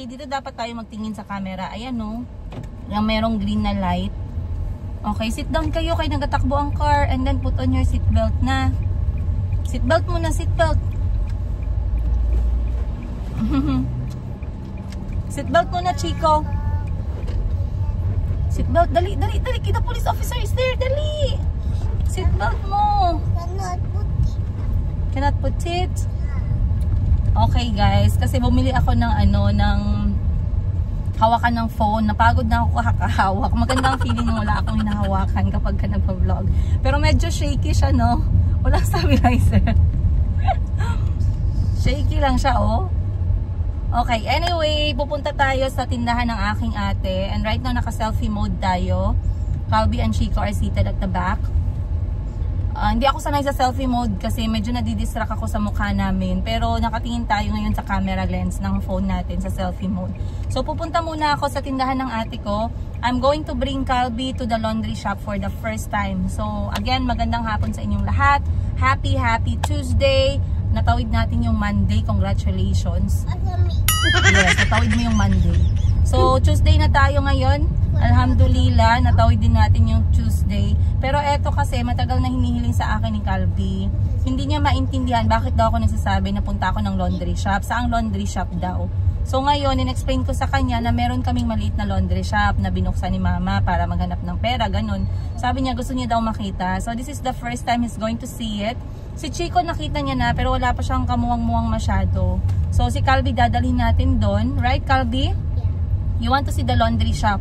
Okay, dito dapat tayo magtingin sa camera. Ayan o. Yung merong green na light. Okay, sit down kayo kay nagatakbo ang car and then put on your seatbelt na. Seatbelt muna, seatbelt. Seatbelt muna, Chico. Seatbelt, dali, dali, dali. Kita police officer is there, dali. Seatbelt mo. Cannot put it. Okay guys, kasi bumili ako ng hawakan ng phone. Napagod na ako kakahawak. Maganda ang feeling na wala akong hinahawakan kapag ka nagpa-vlog. Pero medyo shaky siya, no? Walang stabilizer. Shaky lang siya, oh. Okay, anyway, pupunta tayo sa tindahan ng aking ate. And right now, naka-selfie mode tayo. Calby and Chico are seated at the back. Hindi ako sanay sa selfie mode kasi medyo nadidistract ako sa mukha namin. Pero nakatingin tayo ngayon sa camera lens ng phone natin sa selfie mode. So pupunta muna ako sa tindahan ng ate ko. I'm going to bring Calby to the laundry shop for the first time. So again, magandang hapon sa inyong lahat. Happy Tuesday. Natawid natin yung Monday. Congratulations. Yes, natawid mo yung Monday. So Tuesday na tayo ngayon. Alhamdulillah, natawid din natin yung Tuesday. Pero eto kasi matagal na hinihiling sa akin ni Calby. Hindi niya maintindihan bakit daw ako nagsasabi na punta ako ng laundry shop. Saang laundry shop daw? So ngayon, in-explain ko sa kanya na meron kaming maliit na laundry shop na binuksan ni mama para maghanap ng pera, ganun. Sabi niya gusto niya daw makita. So this is the first time he's going to see it. Si Chico nakita niya na pero wala pa siyang kamuwang-muwang masyado. So si Calby dadalhin natin doon. Right, Calby? Yeah. You want to see the laundry shop?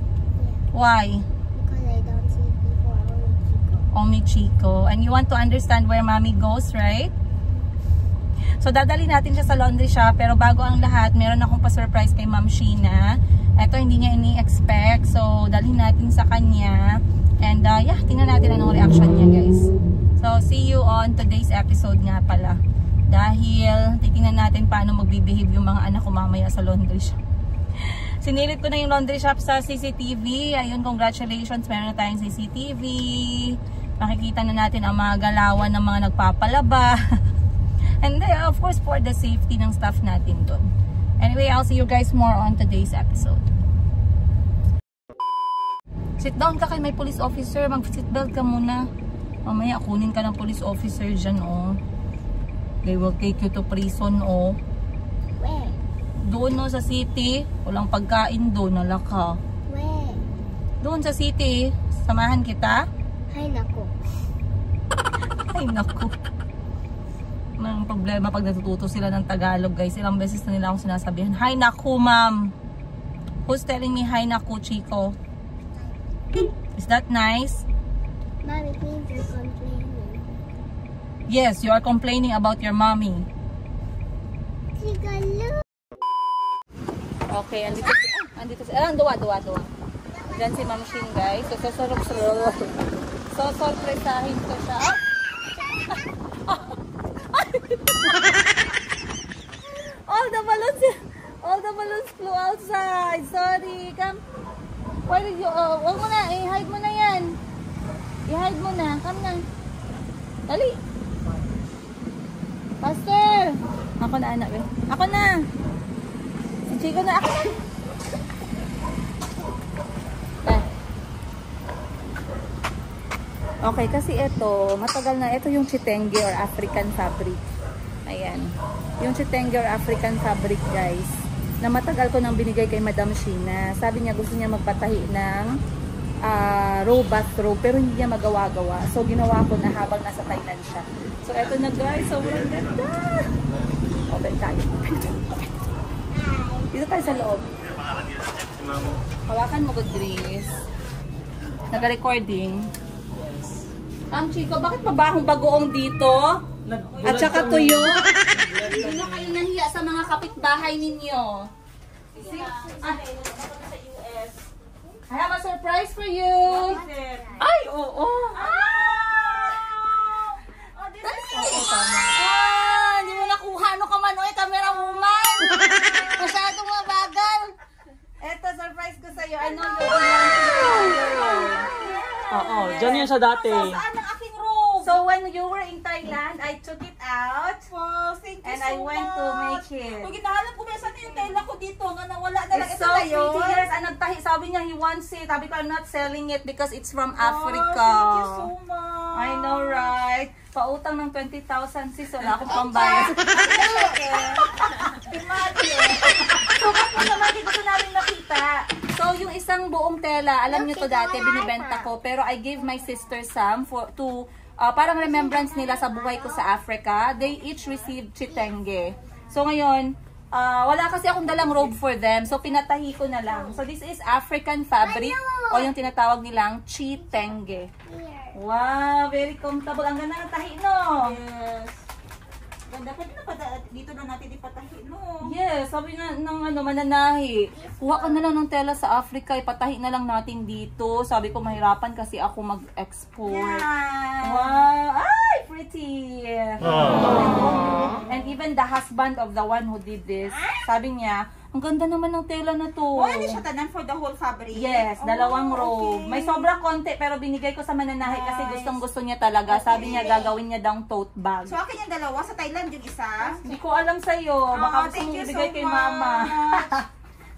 Why? Because I don't see it before, Only Chico. And you want to understand where mommy goes, right? So dadali natin siya sa laundry shop. Pero bago ang lahat, meron akong pa-surprise kay Ma'am Sheena. Ito hindi niya ini-expect. So dalhin natin sa kanya. And yeah, tingnan natin anong reaction niya, guys. So see you on today's episode nga pala. Dahil titingnan natin paano magbibehave yung mga anak ko mamaya sa laundry shop. Sinilit ko na yung laundry shop sa CCTV. Ayun, congratulations. Meron na tayong CCTV. Makikita na natin ang mga galawan ng mga nagpapalaba. And of course, for the safety ng staff natin doon. Anyway, I'll see you guys more on today's episode. Sit down ka kay may police officer. Mag-seatbelt ka muna. Mamaya, kunin ka ng police officer dyan, oh. They will take you to prison, oh. Where? Doon, no, sa city. Walang pagkain doon, nalaka. Where? Doon sa city. Samahan kita? Hay nako. Ay, naku. May problema pag natututo sila ng Tagalog, guys. Ilang beses na nila akong sinasabihan. Hay naku, ma'am. Who's telling me hay naku, Chico? Is that nice? Mommy, means you're complaining. Yes, you are complaining about your mommy. Chica, look. Okay, andito si, duwa. Diyan si Ma'am Shin, guys. So, sorpresahin ko siya. All the balloons flew outside. Sorry. Come. Why did you, wag mo na, i-hide mo na yan. I-hide mo na. Come na. Dali. Faster. Ako na, anak. Ako na. Si Chico na. Ako na. Okay, kasi ito, matagal na. Ito yung chitenge or African fabric. Ayan. Yung chitenge or African fabric, guys. Na matagal ko nang binigay kay Madam Sheena. Sabi niya gusto niya magpatahi ng row bathrobe. Pero hindi niya magawa-gawa. So, ginawa ko na habang nasa Thailand siya. So, eto na, guys. Sobrang ganda. Open tayo. Dito tayo sa loob. Hawakan mo, good Grace. Nag-recording. Ang Chico, bakit mabahong bagoong dito? At saka tuyo? Hindi na kayo nahiya sa mga kapitbahay ninyo. I have a surprise for you. Ay, oo. Hindi mo nakuha. Ano ka man, oy, camera woman. Masyadong mabagal. Eto, surprise ko sa'yo. I know you're Oo, dyan yun sa dati. Saan ang aking robe? So, when you were in Thailand, I took it out. Wow, thank you And I went to make it. Pag hinahanap ko ba saan yung tela ko dito, nga nawala na lang It's ito so na pretty. yun. Yes, and nagtahi. Sabi niya, he wants it. Sabi ko, I'm not selling it because it's from Africa. Thank you so much. I know, right? Pautang ng 20,000 sis. Wala akong pambayad. So, ako naman, hindi ko namin nakita. So, yung isang buong tela, alam niyo to dati, binibenta ko. Pero I gave my sister some to parang remembrance nila sa buhay ko sa Africa. They each received chitenge. So, ngayon, wala kasi akong dalang robe for them. So, pinatahi ko na lang. So, this is African fabric o yung tinatawag nilang chitenge. Wow, very comfortable. Ang ganda ng tahi, no? Yes. Ganda, pwede na pa dito na natin ipatahi, no? Yes, sabi nga ng mananahi. Kuha ka na lang ng tela sa Africa, ipatahi na lang natin dito. Sabi ko mahirapan kasi ako mag-export. Yeah. Wow, ay, pretty. And even the husband of the one who did this, sabi niya, ang ganda naman ng tela na to. Oh, hindi siya tanan for the whole fabric? Yes, dalawang robe. Okay. May sobra konti pero binigay ko sa mananahi kasi gustong gusto niya talaga. Sabi niya gagawin niya daw tote bag. So, akin yung dalawa. Sa Thailand yung isa. Hindi ko alam sa'yo. Baka gusto thank mong you ibigay so kay mama. much.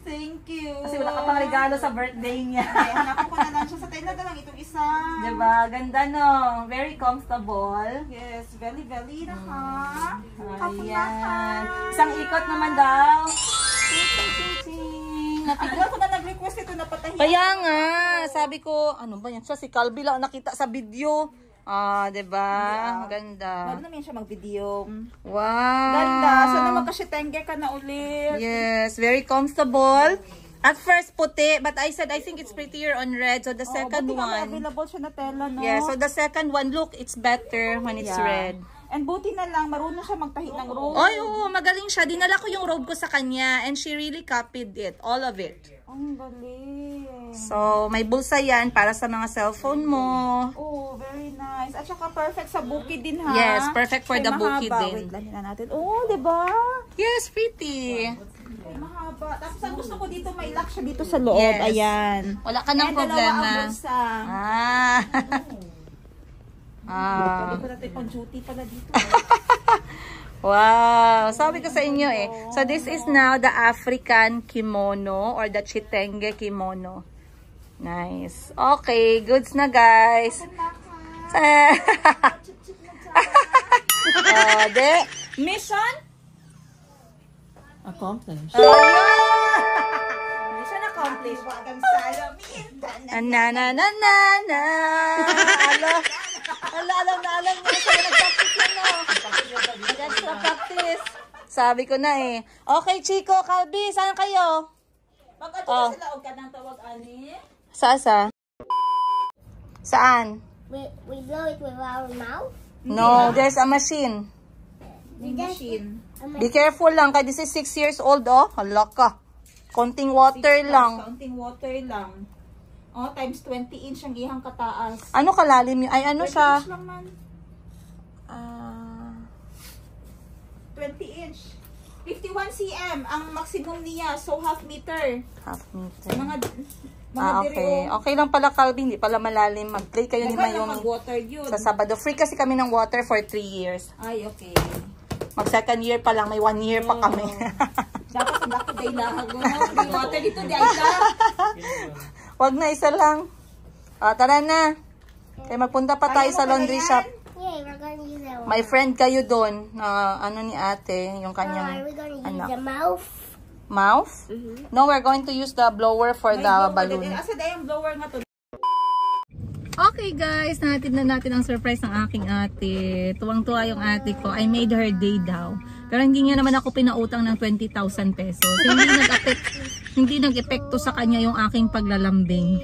Thank you. Kasi wala ka pang regalo sa birthday niya. Ay, hanapan ko na lang siya. Sa Thailand na lang itong isa. Diba? Ganda no. Very comfortable. Yes, very na ha. Ayan. Isang ikot naman daw. Ching-ching-ching-ching. Ako na nag-request ito na patahi. Kaya nga, sabi ko, ano ba yan? Siya, si Calby lang nakita sa video. Diba? Ganda. Huwag naman siya mag-video. Wow. Ganda. So, na magka-shitenge ka na ulit. Yes, very comfortable. At first, puti. But I said, I think it's prettier on red. So, the second buti nga may one. available siya na tela, no? Yeah, so the second one, look, it's better when it's red. And buti na lang, marunong siya magtahi ng robe. Ay, oo, magaling siya. Dinala ko yung robe ko sa kanya and she really copied it. All of it. Ang galing. So, may bulsa yan para sa mga cellphone mo. Oh, very nice. At saka perfect sa bukid din, ha? Yes, perfect for Ay, the mahaba. bukid din. Wait, lamin na natin. Oh, diba? Yes, pretty. Ay, mahaba. Tapos ang gusto ko dito, may lock siya dito sa loob. Yes. Ayan. Wala ka ng Ayan, dalawa ang problema. bulsa. Pwede ko natin pang duty pala dito. Wow. Sabi ko sa inyo eh. So, this is now the African kimono or the chitenge kimono. Nice. Okay, goods na guys. Mission? Accomplished. Mission accomplished. Wagang salamin. Na na na na na. Alam na alam niya. Sabi nag-practice yan no. Extra practice. Sabi ko na eh. Okay, Chico, Calby, saan kayo? Mag-ato sila o ka ng tawag, ani? Saan? We blow it with our mouth. No, there's a machine. May machine. Be careful lang, kaya this is 6 years old, oh. Hala ka. Konting water lang. Counting water lang. Oh, times 20 inch ang ihang kataas. Ano kalalim yun? Ay, ano 20 siya? inch lang man. 20 inch. 51 cm ang maximum niya. So, half meter. Half meter. Mga Okay. Okay lang pala, Calby. Hindi pala malalim. Mag-play kayo ni Mayumi mag-water yun. sa Sabado. Free kasi kami ng water for 3 years. Ay, okay. Mag second year pa lang. May 1 year pa kami. Dapat sa dako day lahag mo. May water dito, di ay ka. Wag na, isa lang. Tara na. Kaya magpunta pa tayo sa laundry shop. Yeah, we're gonna use that one. May friend kayo doon. Ano ni ate. Yung kanyang Are we gonna use anak. the mouth? Mouth? No, we're going to use the blower for the balloon. Asa day ang blower nga to. Okay guys, natin na natin ang surprise ng aking ate. Tuwang-tuwa yung ate ko. I made her day daw. Pero hindi niya naman ako pinautang ng 20,000 pesos. Hindi nag-epekto sa kanya yung aking paglalambing.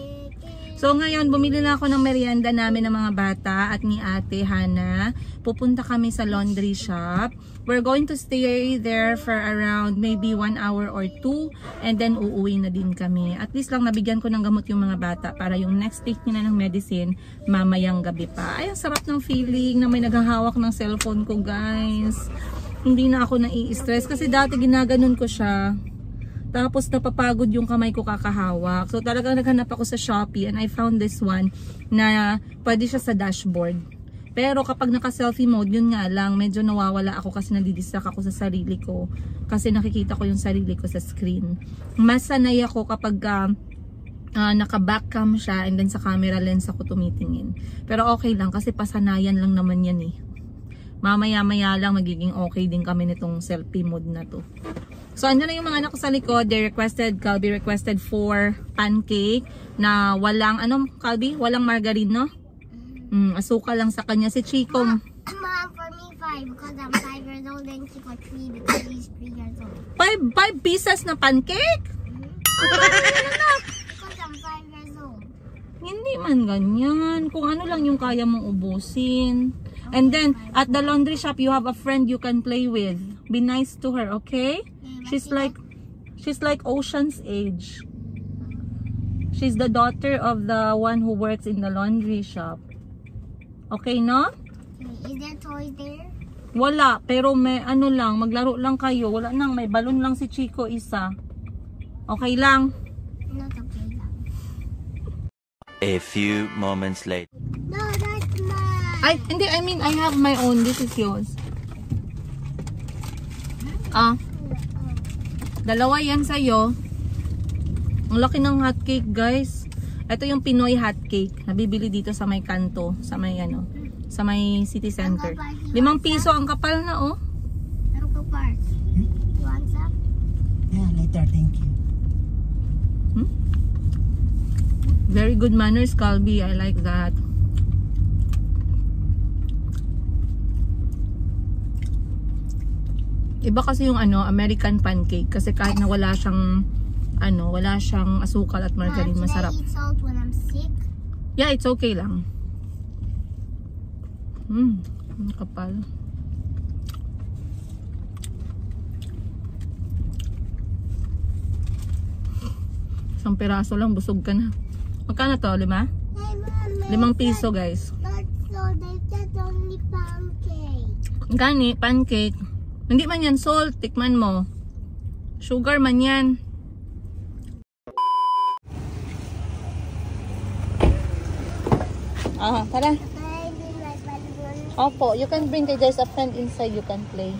So ngayon, bumili na ako ng merienda namin ng mga bata at ni ate Hana. Pupunta kami sa laundry shop. We're going to stay there for around maybe 1 hour or 2 and then uuwi na din kami. At least lang nabigyan ko ng gamot yung mga bata para yung next take nila ng medicine mamayang gabi pa. Ay, ang sarap ng feeling na may naghahawak ng cellphone ko guys. Hindi na ako nai-stress kasi dati ginaganon ko siya. Tapos napapagod yung kamay ko kakahawak. So talagang naghanap ako sa Shopee and I found this one na pwede siya sa dashboard. Pero kapag naka-selfie mode, yun nga lang, medyo nawawala ako kasi nadidistract ako sa sarili ko. Kasi nakikita ko yung sarili ko sa screen. Mas sanay ako kapag naka-backcam siya and then sa camera lens ako tumitingin. Pero okay lang kasi pasanayan lang naman yan eh. Mamaya-maya lang magiging okay din kami nitong selfie mode na to. So, andyan na yung mga anak ko sa likod. They requested, Calby requested 4 pancake na walang, Calby? Walang margarine, no? Asukal lang sa kanya. Si Chico. Mom, for me 5 because I'm 5 years old and Chico 3 because he's 3 years old. 5 pieces na pancake? Because I'm 5 years old. Hindi man ganyan. Kung ano lang yung kaya mong ubusin. And then, at the laundry shop, you have a friend you can play with. Be nice to her, okay? She's like Ocean's age. She's the daughter of the one who works in the laundry shop. Okay, no? Is there toys there? Wala, pero may lang, maglaro lang kayo. Wala nang, may balon lang si Chico isa. Okay lang? Not okay lang. A few moments later. No, that's mine. Hindi, I mean, I have my own. This is yours. Dalawa yan sa'yo. Ang laki ng hotcake, guys. Ito yung Pinoy hotcake. Nabibili dito sa may kanto. Sa may sa may city center. 5 piso ang kapal na, oh. Uncle Bart, you want some? Yeah, later, thank you. Very good manners, Calby. I like that. Iba kasi yung American pancake kasi kahit na wala siyang asukal at margarine, masarap. Can I eat salt when I'm sick? Yeah, it's okay lang. Ang kapal. Isang piraso lang, busog ka na. Magkano to? 5? Hey, Mom, 5 piso, guys. not so they said only pancake. Gani, pancake. Hindi man yan salt, tikman mo. Sugar man yan. Tara. Can I bring my balloon? Opo, you can bring, there's a friend inside, you can play.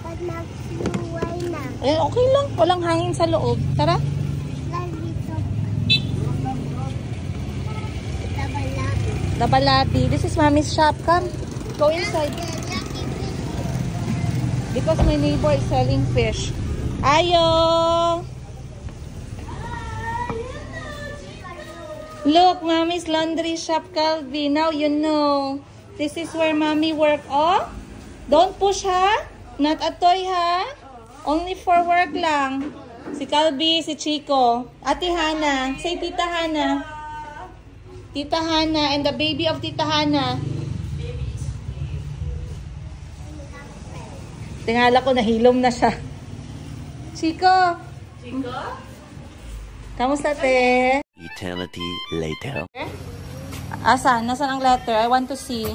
But not why not? Okay lang, walang hangin sa loob. Tara. Let's be so. Labalati. This is Mommy's shop. Come, go inside. Because my neighbor is selling fish. Ayo! Look, Mommy's laundry shop, Calby. Now you know. This is where Mommy work. Oh, don't push, ha? Not a toy, ha? Only for work lang. Si Calby, si Chico. Ate Hana. Say Tita Hana. Tita Hana and the baby of Tita Hana. Tingala ko, nahilom na siya. Chico! Chico? Kamusta, te? Eternity later. Asan? Nasaan ang letter? I want to see.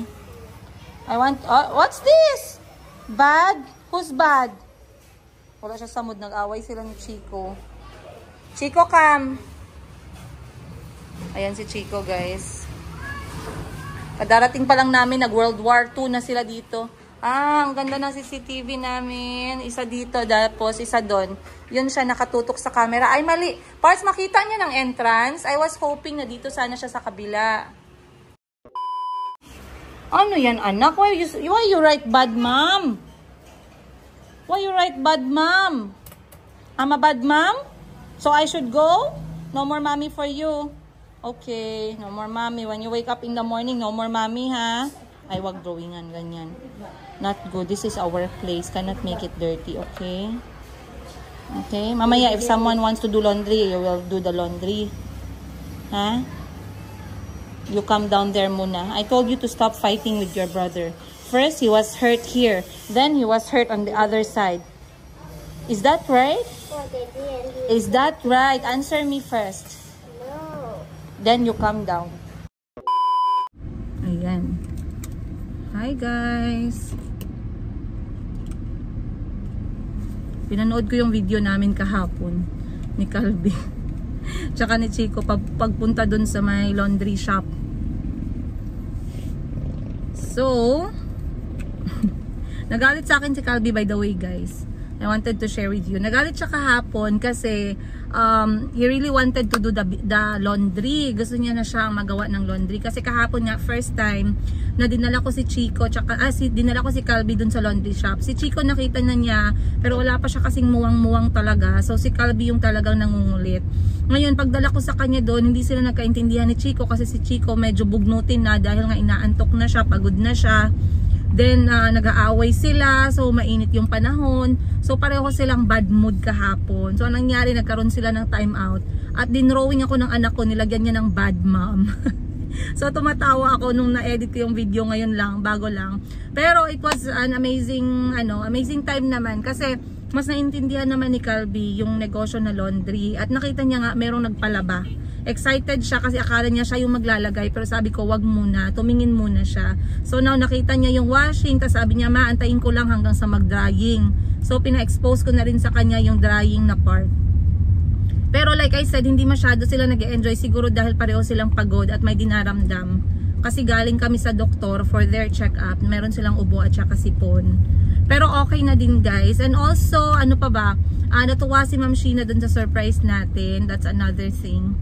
What's this? Bad? Who's bad? Wala siya sa mood. Nag-away sila ni Chico. Chico, come! Ayan si Chico, guys. Kadarating pa lang namin, nag-World War II na sila dito. Ang ganda ng CCTV namin. Isa dito, tapos isa doon. Yun siya, nakatutok sa camera. Ay, mali. Parts, makita niya ng entrance. I was hoping na dito sana siya sa kabila. Ano yan, anak? Why you write bad mom? Why you write bad mom? I'm a bad mom? So I should go? No more mommy for you. Okay, no more mommy. When you wake up in the morning, no more mommy, ha? Ay, wag drawingan, ganyan. Not good. This is our place. Cannot make it dirty, okay? Okay? Mamaya, if someone wants to do laundry, you will do the laundry. Ha? You come down there muna. I told you to stop fighting with your brother. First, he was hurt here. Then, he was hurt on the other side. Is that right? Oh, they did. Is that right? Answer me first. No. Then, you come down. Ayan. Hi, guys. Pinanood ko yung video namin kahapon ni Calby. Tsaka ni Chico pagpunta dun sa may laundry shop. So, nagalit sa akin si Calby, by the way, guys. I wanted to share with you. Nagalit siya kahapon kasi he really wanted to do the laundry. Gusto niya na siyang magawa ng laundry. Kasi kahapon nga, first time na dinala ko si Chico, dinala ko si Calby dun sa laundry shop. Si Chico nakita na niya, pero wala pa siya kasing muwang-muwang talaga. So si Calby yung talagang nangungulit. Ngayon, pagdala ko sa kanya doon, hindi sila nagkaintindihan ni Chico kasi si Chico medyo bugnutin na dahil nga inaantok na siya, pagod na siya. Then, nag-aaway sila. So, mainit yung panahon. So, pareho silang bad mood kahapon. So, anong nangyari? Nagkaroon sila ng time out. At dinrawing ako ng anak ko. Nilagyan niya ng bad mom. So, tumatawa ako nung na-edit ko yung video ngayon lang. Bago lang. Pero, it was an amazing, amazing time naman. Kasi, mas naintindihan naman ni Calby yung negosyo na laundry. At nakita niya nga, merong nagpalaba. Excited siya kasi akala niya siya yung maglalagay, pero sabi ko wag muna, tumingin muna siya. So now nakita niya yung washing, tapos sabi niya maantayin ko lang hanggang sa mag-drying. So pina-expose ko na rin sa kanya yung drying na part. Pero like I said, hindi masyado sila nag-enjoy, siguro dahil pareho silang pagod at may dinaramdam. Kasi galing kami sa doktor for their check-up, meron silang ubo at saka sipon. Pero okay na din, guys. And also, ano pa ba, natuwa si Ma'am Sheena dun sa surprise natin. That's another thing.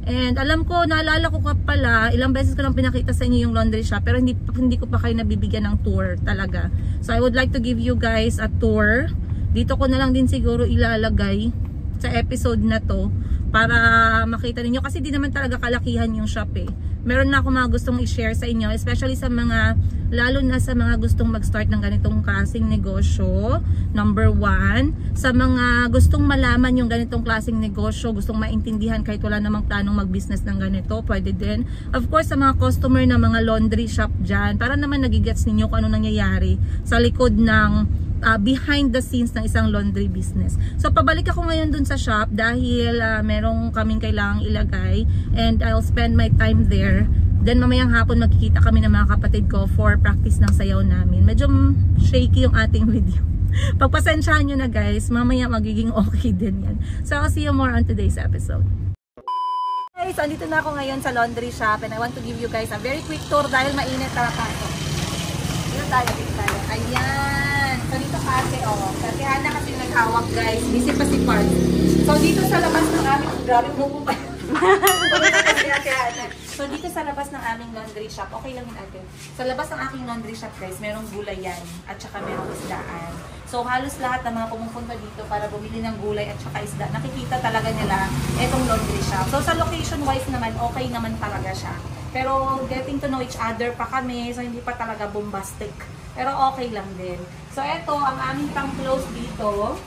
And alam ko, naalala ko ka pala, ilang beses ko lang pinakita sa inyo yung laundry shop, pero hindi ko pa kayo nabibigyan ng tour talaga. So I would like to give you guys a tour. Dito ko na lang din siguro ilalagay sa episode na to para makita ninyo, kasi di naman talaga kalakihan yung shop eh. Meron na ako mga gustong i-share sa inyo, especially sa mga, lalo na sa mga gustong mag-start ng ganitong klaseng negosyo. Number 1, sa mga gustong malaman yung ganitong klaseng negosyo, gustong maintindihan kahit wala namang planong mag-business ng ganito, pwede din. Of course, sa mga customer na mga laundry shop dyan, para naman nagigets ninyo kung ano nangyayari sa likod ng behind the scenes ng isang laundry business. So pabalik ako ngayon dun sa shop dahil merong kaming kailangang ilagay and I'll spend my time there. Then mamayang hapon magkikita kami ng mga kapatid ko for practice ng sayaw namin. Medyo shaky yung ating video. Pagpasensyahan nyo na guys, mamaya magiging okay din yan. So I'll see you more on today's episode. Guys, andito na ako ngayon sa laundry shop and I want to give you guys a very quick tour dahil mainit pasok. Dito tayo. Ayan. So dito kasi, kasi Hana kasi naghawak guys. Busy pa si Parts. So dito sa labas ng aming, grabe mo pa. So dito sa labas ng aming laundry shop, okay lang yun ate. Sa labas ng aking laundry shop guys, merong gulayan at saka merong isdaan. So halos lahat ng mga pumupunta dito para bumili ng gulay at saka isda, nakikita talaga nila itong laundry shop. So sa location wise naman, okay naman talaga siya. Pero getting to know each other pa kami, so hindi pa talaga bombastic. Pero okay lang din. So ito, ang aming pang-close dito,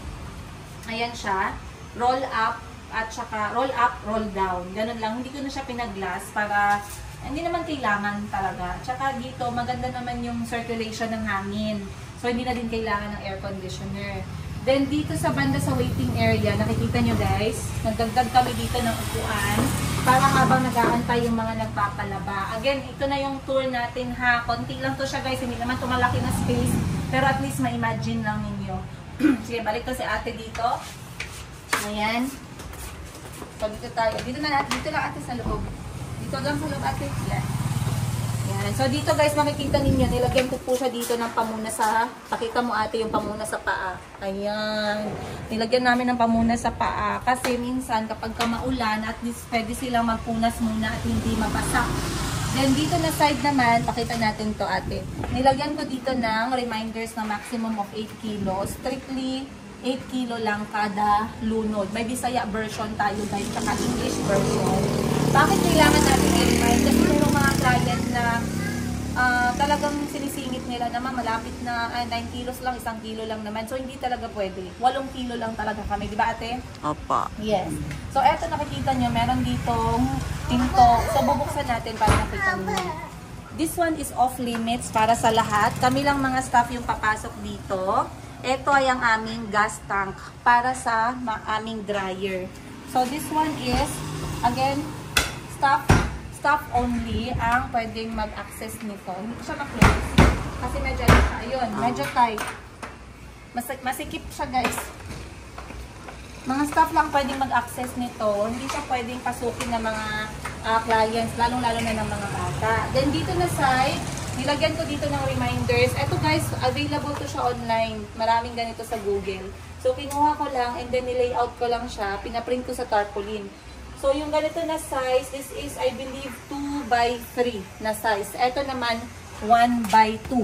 ayan siya, roll up at saka roll up, roll down. Ganun lang, hindi ko na siya pinag-glass para hindi naman kailangan talaga. At saka dito, maganda naman yung circulation ng hangin. So hindi na din kailangan ng air conditioner. Then dito sa banda sa waiting area, nakikita nyo guys, nagdagdag kami dito ng upuan para habang nag-aantay yung mga nagpapalaba. Again, ito na yung tour natin ha. Konti lang to siya guys, hindi naman tumalaki na space, pero at least ma-imagine lang ninyo. Sige, balik to si ate dito. Ayan. So dito tayo. Dito lang ate sa loob. Dito lang sa loob ate. Yan. Yan. So dito guys, makikita ninyo, nilagyan ko po siya dito ng pamuna sa, pakita mo ate yung pamuna sa paa. Ayan. Nilagyan namin ng pamuna sa paa kasi minsan kapag maulan, at least pwede silang magpunas muna at hindi mabasa. Then dito na side naman, pakita natin to ate. Nilagyan ko dito ng reminders na maximum of 8 kilos. Strictly 8 kilo lang kada lunod. May Bisaya version tayo guys, saka English version. Bakit kailangan natin i-remind? Kasi mayroong mga client na talagang sinisingit nila naman malapit na 9 kilos lang, 1 kilo lang naman. So hindi talaga pwede. 8 kilo lang talaga kami. Di ba ate? Opo. Yes. So eto nakikita nyo, meron ditong pinto. So bubuksan natin para nakita nyo. This one is off limits para sa lahat. Kami lang mga staff yung papasok dito. Ito ay ang aming gas tank para sa aming dryer. So this one is, again, staff only ang pwedeng mag-access nito. Hindi ko siya ma-close. Kasi medyo, ayun, medyo tight. Masikip siya guys. Mga staff lang pwedeng mag-access nito. Hindi siya pwedeng pasukin ng mga clients, lalong-lalo na ng mga bata. Then dito na side, Nilagyan ko dito ng reminders. Ito guys, available to siya online. Maraming ganito sa Google. So, kinuha ko lang and then nilayout ko lang siya. Pinaprint ko sa tarpaulin. So, yung ganito na size, this is, I believe, 2x3 na size. Ito naman, 1x2.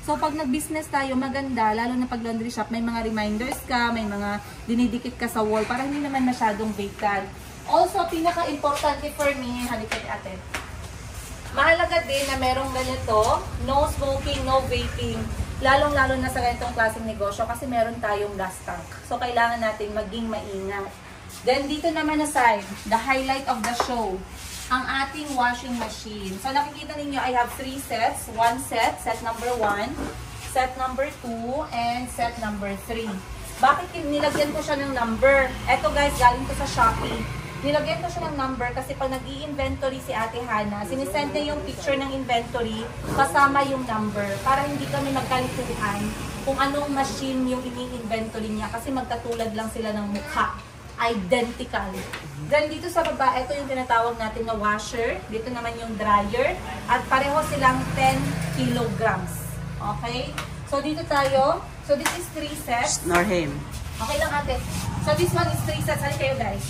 So, pag nag-business tayo, maganda, lalo na pag laundry shop, may mga reminders ka, may mga dinidikit ka sa wall, para hindi naman masyadong vacant. Also, pinaka-importante for me, halika ate. Mahalaga din na merong ganito, no smoking, no vaping, lalong-lalo na sa ganitong klaseng negosyo kasi meron tayong gas tank. So, kailangan natin maging maingat. Then, dito naman na side, the highlight of the show, ang ating washing machine. So, nakikita ninyo, I have 3 sets. 1 set, set number 1, set number 2, and set number 3. Bakit nilagyan ko siya ng number? Eto guys, galing ko sa Shopee. Nilagyan ko siya ng number kasi pag nag-i-inventory si Ate Hana, sinisend niya yung picture ng inventory kasama yung number para hindi kami magkalituhan kung anong machine yung ini-inventory niya kasi magkatulad lang sila ng mukha. Identical. Then dito sa baba, ito yung tinatawag natin na washer. Dito naman yung dryer. At pareho silang 10 kilograms. Okay? So dito tayo. So this is 3 sets. Norham. Okay lang ate. So this one is 3 sets. Halika kayo guys.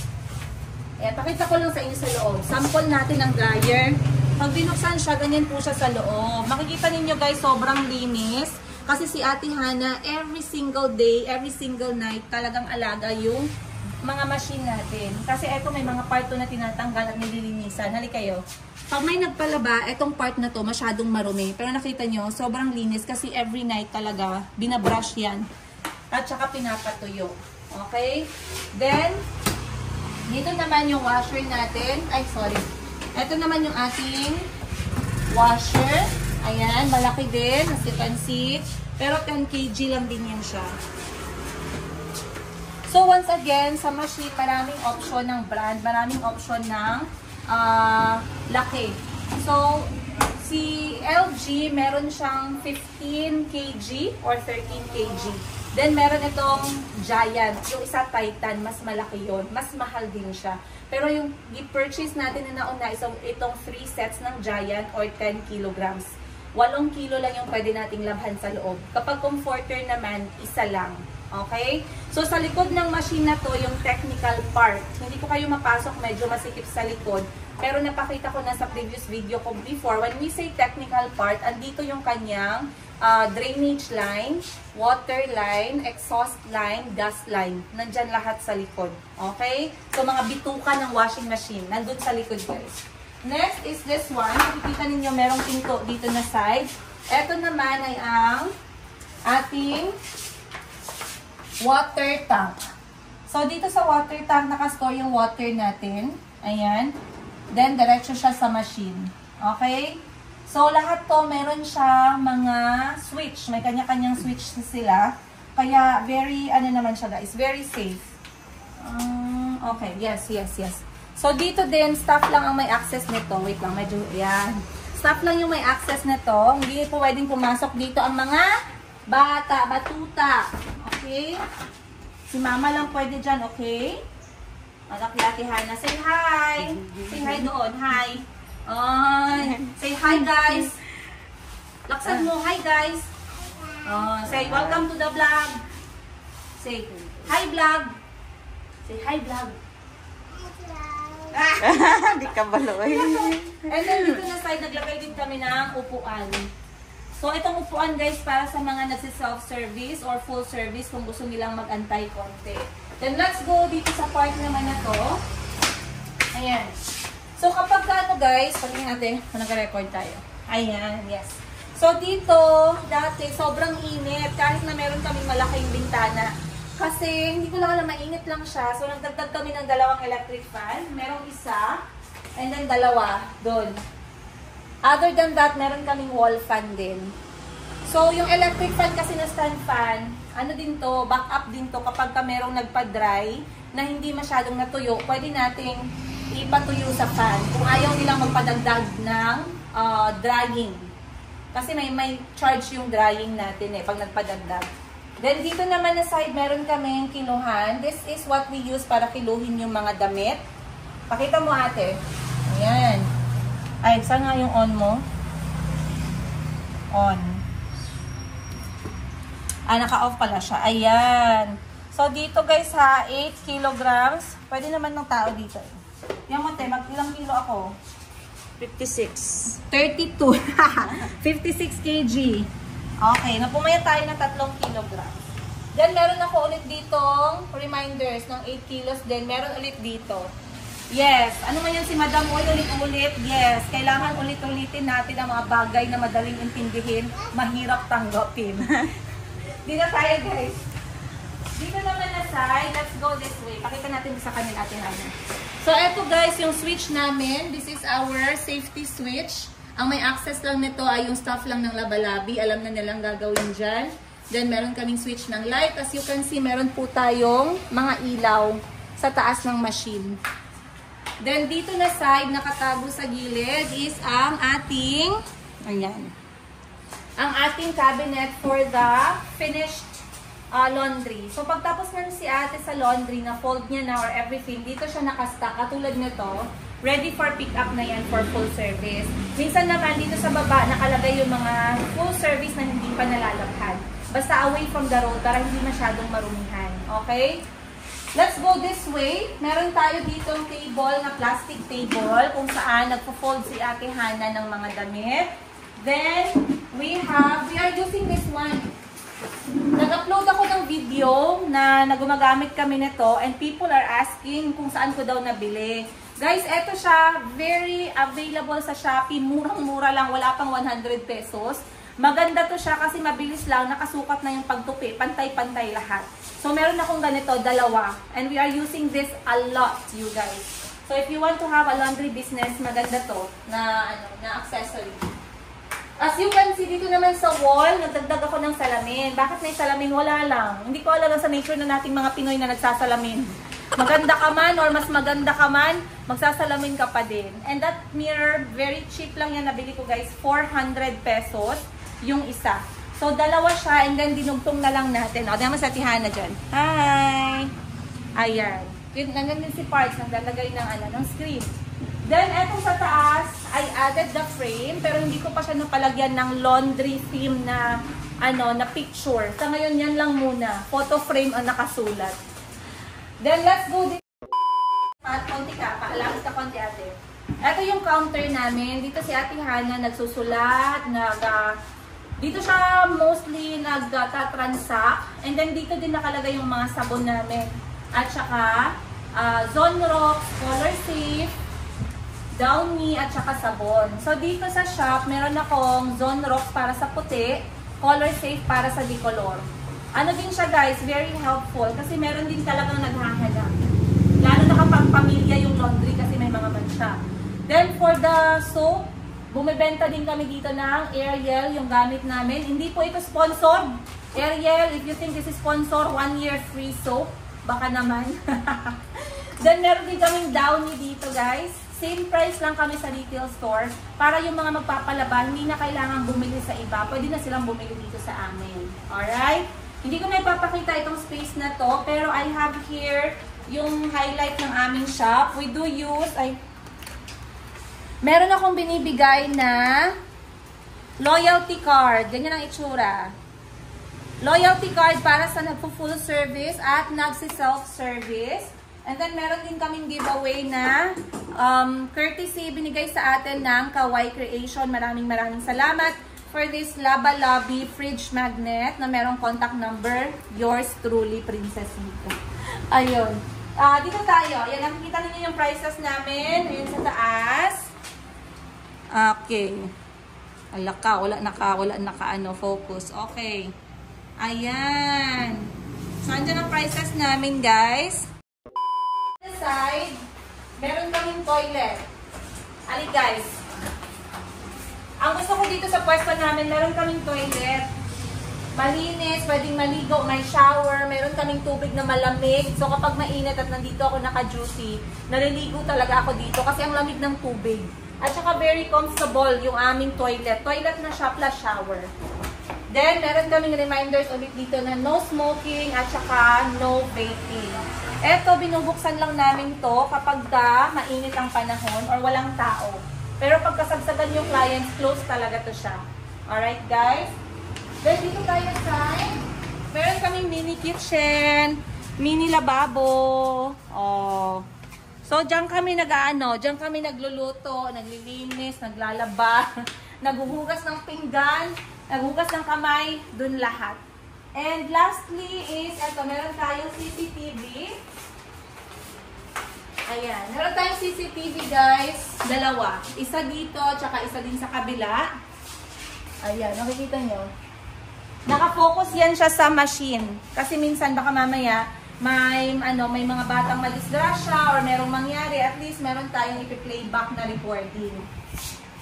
Ayan, pakita ko lang sa inyo sa loob. Sample natin ng dryer. Pag binuksan siya, ganyan po siya sa loob. Makikita ninyo guys, sobrang linis. Kasi si Ate Hana, every single day, every single night, talagang alaga yung mga machine natin. Kasi eto may mga part to na tinatanggal at nililinisan. Halika kayo. Pag may nagpalaba, etong part na to masyadong marumi. Pero nakita nyo, sobrang linis kasi every night talaga binabrush yan. At saka pinapatuyo. Okay? Then, dito naman yung washer natin. Ay, sorry. Ito naman yung ating washer. Ayan, malaki din, as you can see. Pero 10 kg lang din yan siya. So, once again, sa machine, maraming option ng brand, maraming option ng laki. So, si LG, meron siyang 15 kg or 13 kg. Then, meron itong Giant. Yung isa Titan, mas malaki yon, mas mahal din siya. Pero yung i-purchase natin na nauna, itong 3 sets ng Giant or 10 kilograms. 8 kilo lang yung pwede nating labhan sa loob. Kapag comforter naman, isa lang. Okay? So, sa likod ng machine na to, yung technical part. Hindi ko kayo mapasok, medyo masikip sa likod. Pero napakita ko na sa previous video ko before. When we say technical part, andito yung kanyang drainage line, water line, exhaust line, gas line. Nandyan lahat sa likod. Okay? So, mga bituka ng washing machine. Nandun sa likod, guys. Next is this one. Nakikita ninyo merong pinto dito na side. Ito naman ay ang ating water tank. So, dito sa water tank, nakastore yung water natin. Ayan. Then, diretso siya sa machine. Okay? So, lahat to, meron siya mga switch. May kanya-kanyang switch sila. Kaya, very, ano naman siya guys, very safe. Okay, yes. So, dito din, staff lang ang may access nito. Wait lang, medyo, yan. Staff lang yung may access nito. Hindi po pwedeng pumasok dito ang mga batuta. Okay? Si mama lang pwede dyan, okay? Anak ni Ate Hana, say hi! Say hi doon, hi! Say hi guys! Laksan mo, hi guys! Say welcome to the vlog! Say hi vlog! Say hi vlog! Di ka baloy. And then dito na side, naglagay din kami ng upuan. So, itong upuan guys, para sa mga nagsi-self-service or full service kung gusto nilang mag-antay konti. Then, let's go dito sa part naman na to. Ayan. So, kapag ano guys, pagin natin, nag-record tayo. Ayan, yes. So, dito, dati, sobrang init. Kahit na meron kaming malaking bintana. Kasi, hindi ko lang alam, mainit lang siya. So, nagdagdag kami ng 2 electric fan. Merong isa, and then 2 doon. Other than that, meron kaming wall fan din. So, yung electric fan kasi na stand fan, ano din to, backup din to kapag ka merong nagpa-dry na hindi masyadong natuyo, pwede nating ipatuyo sa fan kung ayaw nilang magpadagdag ng drying. Kasi may charge yung drying natin pag nagpadagdag. Then, dito naman na side, meron kaming kiluhan. This is what we use para kiluhin yung mga damit. Pakita mo ate. Ayan. Ay, saan nga yung on mo? On. Naka-off pala siya. Ayan. So, dito guys ha, 8 kilograms. Pwede naman ng tao dito. Yan mo, te, mag-ilang kilo ako? 56. 32. 56 kg. Okay, napumaya tayo ng 3 kilograms. Then, meron ako ulit ditong reminders ng 8 kilos din. Meron ulit dito. Yes. Ano man yan si Madam Oy, ulit-ulit. Yes. Kailangan ulit-ulitin natin ang mga bagay na madaling intindihin, mahirap tanggapin. Di na tayo, guys. Dito naman na side, let's go this way. Pakita natin sa kanila natin. So, eto guys, yung switch namin. This is our safety switch. Ang may access lang nito ay yung stuff lang ng labalabi. Alam na nilang gagawin dyan. Then, meron kaming switch ng light. As you can see, meron po tayong mga ilaw sa taas ng machine. Then, dito na side, nakatago sa gilid is ang ating, ayan, ang ating cabinet for the finished laundry. So, pagtapos na si ate sa laundry, na fold niya na or everything, dito siya nakastack. Katulad nito, ready for pick up na yan for full service. Minsan naman, dito sa baba, nakalagay yung mga full service na hindi pa nalalabhan. Basta away from the road para hindi masyadong marumihan. Okay? Let's go this way. Meron tayo ditong table na plastic table kung saan nagpo-fold si Ate Hana ng mga damit. Then, we are using this one. Nag-upload ako ng video na gumagamit kami nito and people are asking kung saan ko daw nabili. Guys, eto siya. Very available sa Shopee. Murang-mura lang. Wala pang 100 pesos. Maganda to siya kasi mabilis lang. Nakasukat na yung pagtupi. Pantay-pantay lahat. So, meron akong ganito, dalawa. And we are using this a lot, you guys. So, if you want to have a laundry business, maganda to na accessory. As you can see, dito naman sa wall, nagdagdag ako ng salamin. Bakit may salamin? Wala lang. Hindi ko alam sa nature na nating mga Pinoy na nagsasalamin. Maganda ka man or mas maganda ka man, magsasalamin ka pa din. And that mirror, very cheap lang yan. Nabili ko guys, 400 pesos yung isa. So, dalawa siya and then dinugtong na lang natin. O, naman sa Tihana dyan. Hi! Ayan. Nandun din si Parks, naglalagay ng screen. Then, etong sa taas, I added the frame, pero hindi ko pa siya napalagyan ng laundry theme na, na picture. Sa ngayon, yan lang muna. Photo frame ang nakasulat. Then, let's go dito. Konti ka, paalangis ka konti ate. Ito yung counter namin. Dito si Ate Hana nagsusulat, dito siya mostly nagtatransact. And then dito din nakalagay yung mga sabon namin. At saka Zonrox, Color Safe, Downy, at saka sabon. So dito sa shop, meron akong Zonrox para sa puti, Color Safe para sa decolor. Ano din siya guys, very helpful kasi meron din talagang naghahanap. Lalo na kapag pamilya yung laundry kasi may mga mancha. Then for the soap, bumibenta din kami dito ng Ariel, yung gamit namin. Hindi po ito sponsored. Ariel, if you think this is sponsor, 1 year free soap. Baka naman. Then, meron din kaming Downy dito, guys. Same price lang kami sa retail stores. Para yung mga magpapalaba, hindi na kailangan bumili sa iba. Pwede na silang bumili dito sa amin. Alright? Hindi ko na ipapakita itong space na to. Pero I have here yung highlight ng aming shop. We do use... Meron akong binibigay na loyalty card. Ganyan ang itsura. Loyalty card para sa nagpo-full service at nagsi-self-service. And then, meron din kaming giveaway na courtesy binigay sa atin ng Kawai Creation. Maraming salamat for this Laba Lobby fridge magnet na merong contact number. Yours truly, Princess Nico. Ayun. Dito tayo. Ayan, nakikita niyo yung prices namin. Ayan sa taas. Okay. Alaka, wala naka focus. Okay. Ayan. So, andyan ang prices namin, guys. Sa side, meron kaming toilet. Ali, guys. Ang gusto ko dito sa pwesto namin, meron kaming toilet. Malinis, pwedeng maligo, may shower, meron kaming tubig na malamig. So, kapag mainit at nandito ako naka-duty, naliligo talaga ako dito kasi ang lamig ng tubig. At saka very comfortable yung aming toilet. Toilet na siya plus shower. Then, meron kaming reminders ulit dito na no smoking at saka no vaping. Eto, binubuksan lang namin to kapag mainit ang panahon or walang tao. Pero pagkasagsagan yung clients, close talaga to siya. Alright, guys. Then, dito tayo sa meron kaming mini kitchen, mini lababo. Oh. So, diyan kami diyan kami nagluluto, naglilinis, naglalaba, naghuhugas ng pinggan, naghuhugas ng kamay, dun lahat. And lastly is, eto, meron tayong CCTV. Ayan, meron tayong CCTV guys, dalawa. Isa dito, tsaka isa din sa kabila. Ayan, nakikita nyo. Nakafocus yan siya sa machine. Kasi minsan baka mamaya, may mga batang madisgrasya or merong mangyari, at least meron tayong ipi-playback na recording.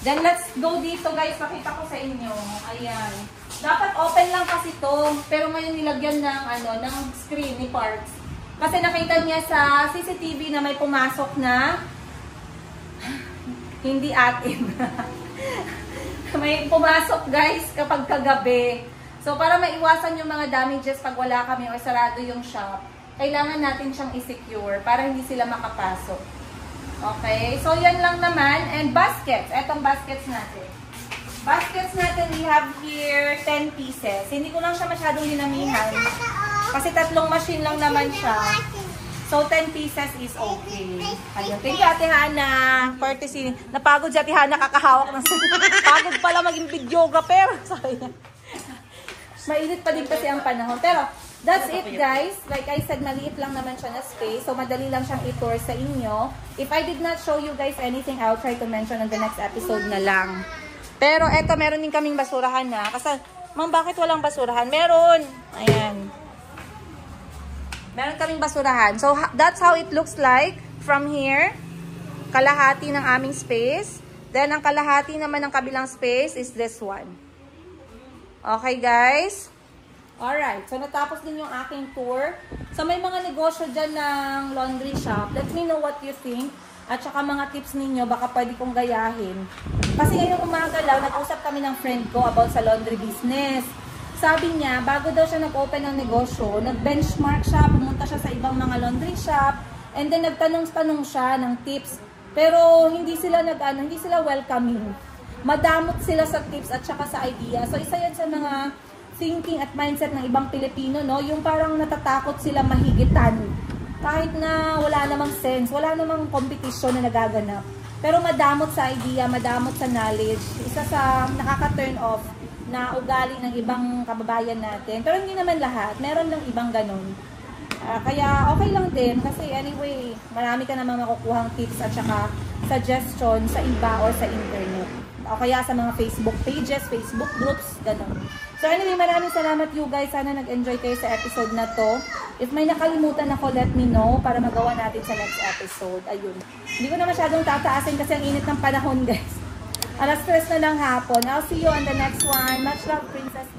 Then let's go dito guys, pakita ko sa inyo. Ayan. Dapat open lang kasi to, pero ngayon nilagyan ng screen ni parts. Kasi nakita niya sa CCTV na may pumasok na hindi atin. May pumasok guys kapag kagabi. So para maiwasan yung mga damages pag wala kami o sarado yung shop, kailangan natin siyang i-secure para hindi sila makapasok. Okay? So, yan lang naman. And baskets. Etong baskets natin. Baskets natin, we have here 10 pieces. Hindi ko lang siya masyadong dinamihan. Kasi 3 machine lang naman siya. So, 10 pieces is okay. Ayun. Thank you, Ate Hana. Courtesy. Napagod si Ate Hana kakahawak ng pagod pala maging videographer. Sayang. Mainit pa din kasi ang panahon. Pero, that's it guys. Like I said, maliit lang naman siya na space. So, madali lang siyang i-tour sa inyo. If I did not show you guys anything, I'll try to mention on the next episode na lang. Pero, eto, meron din kaming basurahan na. Kasi, ma'am, bakit walang basurahan? Meron. Ayan. Meron kaming basurahan. So, that's how it looks like from here. Kalahati ng aming space. Then, ang kalahati naman ng kabilang space is this one. Okay, guys? Alright, so natapos din yung aking tour. So may mga negosyo dyan ng laundry shop. Let me know what you think. At saka mga tips ninyo, baka pwede kong gayahin. Kasi ngayong umaga lang, nag-usap kami ng friend ko about sa laundry business. Sabi niya, bago daw siya nag-open ng negosyo, nag-benchmark siya, pumunta siya sa ibang mga laundry shop, and then nagtanong-tanong siya ng tips. Pero hindi sila hindi sila welcoming. Madamot sila sa tips at saka sa idea. So isa yan sa mga thinking at mindset ng ibang Pilipino, no? Yung parang natatakot sila mahigitan. Kahit na wala namang sense, wala namang competition na nagaganap. Pero madamot sa idea, madamot sa knowledge. Isa sa nakaka-turn off na ugali ng ibang kababayan natin. Pero hindi naman lahat. Meron lang ibang ganun. Kaya okay lang din kasi anyway, marami ka namang makukuhang tips at saka suggestion sa iba or sa internet. O kaya sa mga Facebook pages, Facebook groups, gano'n. So anyway, maraming salamat you guys. Sana nag-enjoy kayo sa episode na to. If may nakalimutan ako, let me know para magawa natin sa next episode. Ayun. Hindi ko na masyadong tataasin kasi ang init ng panahon guys. 3:00 na lang hapon. I'll see you on the next one. Much love, Princess.